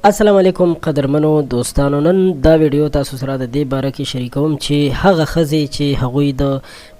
السلام علیکم قدرمنو دوستانو، نن دا ویډیو تاسو سره د دې باره کې شریکوم چې هغه ښځې چې هغوی د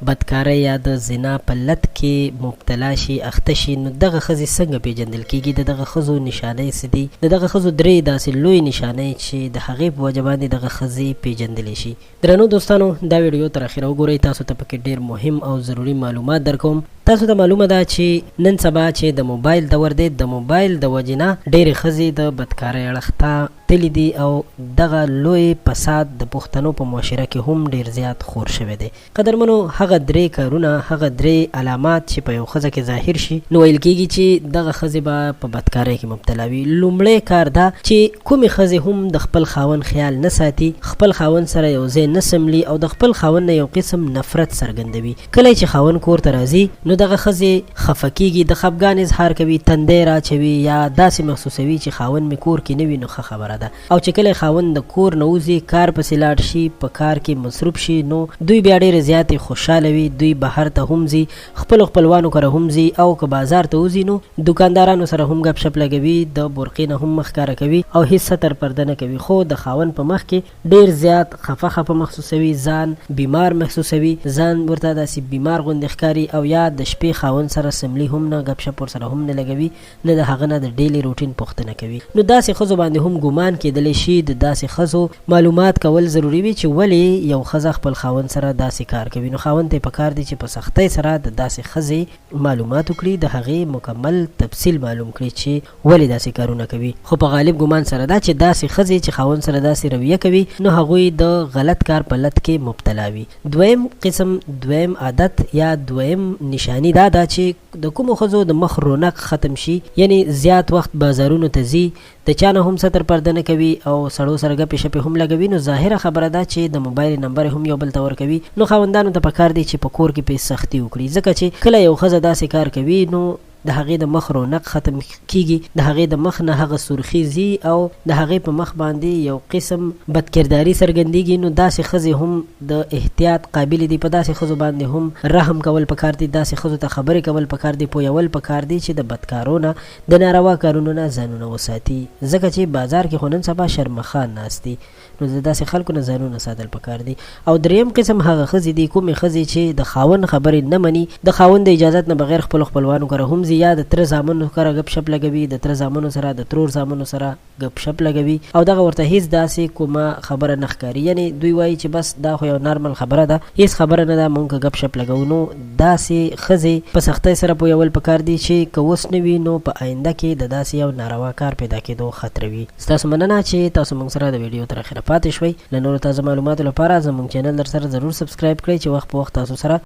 بدکارۍ یا د زنا په لت کې مبتلا شي، اخته شي، نو دغه ښځې څنګه پیژندل کیږي؟ د دغه ښځو نشانۍ څه دي؟ د دغه ښځو درې داسې لوی نشانۍ چې د هغې په وجه باندې دغه ښځې پیژندلی شي. درنو دوستانو، دا ویډیو تر اخره وګورئ، تاسو ته پکې ډېر مهم او ضروري معلومات درکوم. تاسو ته معلومه ده چې نن سبا چې د موبایل دور دی، د موبایل د وجې نه ډېرې ښځې د بدکارۍ اړخ ته تللی دي او دغه لوی فساد د پښتنو په معاشره کې هم ډېر زیات خور شوی دی. قدرمنو، هغه درې کارونه، هغه درې علامات چې په یو ښځه کې ظاهر شي، نو ویل کېږي چې دغه ښځې به په بدکارۍ کې مبتلا وي. لومړی کار دا چې کومې ښځې هم د خپل خاوند خیال نه ساتي، خپل خاوند سره یو ځای نه سملي او د خپل خاوند نه یو قسم نفرت څرګندوي. کله چې خاوند کور ته راځي، نو دغه ښځې خفه کېږي، د خفګان اظهار کوي، تندی راچوي یا داسې محسوسوي چې خاوند مې کور کې نه وي، نو ښه خبره ده. او چې کله خاوند د کور نه وځي، کار پسې لاړ شي، په کار کې مصروف شي، نو دوی بیا ډېرې زیاتې خوشحاله وي. دوی بهر ته هم ځي، خپلو خپلوانو کره هم ځي، او که بازار ته وځي نو دوکاندارانو سره هم ګپ شپ لګوي، د برقې نه هم مخ ښکاره کوي او هېڅ ستر پرده نه کوي. خو د خاوند په مخ کې ډېر زیات خفه محسوسوي، ځان بیمار محسوسوي، ځان ورته داسې بیمار غوندې ښکاري، او یا د شپې خاوند سره سملي هم نه، ګپ شپ ورسره هم نه لګوي، نه د هغه نه د ډیلي روټین پوښتنه کوي. نو داسې ښځو باندې هم ګمان کېدلی شي د داسې ښځو معلومات کول ضروري وي چې ولې یو ښځه خپل خاوند سره داسې کار کوي. نو خاوند ته پکار دی چې په سختۍ سره د داسې ښځې معلومات وکړي، د هغې مکمل تفصیل معلوم کړي چې ولې داسې کارونه کوي. خو په غالب ګمان سره دا چې داسې ښځې چې خاوند سره داسې رویه کوي، نو هغوی د غلط کار په لت کې مبتلا وي. دویم قسم، دویم عادت یا دویم نشانی دا ده چې د کومو ښځو د مخ رونق ختم شي، یعنی زیات وخت بازارونو ته ځي، د چا نه هم ستر پرده نه کوي او سړو سره ګپې شپې هم لګوي. نو ظاهره خبره ده چې د موبایل نمبر هم یو بل ته ورکوي. نو خاوندانو ته پکار دی چې په کور کې پې سختي وکړي، ځکه چې کله یو ښځه داسې کار کوي، نو د هغې د مخ رونق ختم کیږي، د هغې د مخ نه هغه سرخي ځي او د هغې په مخ باندې یو قسم بدکرداري څرګندېږي. نو داسې ښځې هم د احتیاط قابلې دي، په داسې ښځو باندې هم رحم کول پکار دي، داسې ښځو ته خبرې کول پکار دي، پویول پکار دي چې د بدکارو نه، د ناروا کارونو نه ځانونه وساتي، ځکه چې بازار کې خو نن سبا شرمخان ناست دي، نو د داسې خلکو نه ځانونه ساتل پکار دي. او دریم قسم هغه ښځې دي، کومې ښځې چې د خاوند خبرې نه مني، د خاوند د اجازت نه بغیر خپلو خپلوانو کره هم ځي، یا د تره زامنو سره ګپ شپ لګوي، د تره زامنو سره، د ترور زامنو سره ګپ شپ لګوي، او دغه ورته هیڅ داسې کومه خبره نه ښکاري. یعنی دوی وایي چې بس دا خو یو نارمل خبره ده، هیڅ خبره نه ده، مونږ که ګپ شپ لګو. نو داسې ښځې په سختۍ سره پویول پکار دي چې که اوس نه وي، نو په آینده کې د داسې یو ناروا کار پیدا کېدو خطر وي. ستاسو مننه چې تاسو موږ سره د ویډیو تر اخره پاتې شوئ. له نورو تازه معلوماتو لپاره زموږ چینل در سره ضرور سبسکرایب کړئ چې وخت په وخت تاسو سره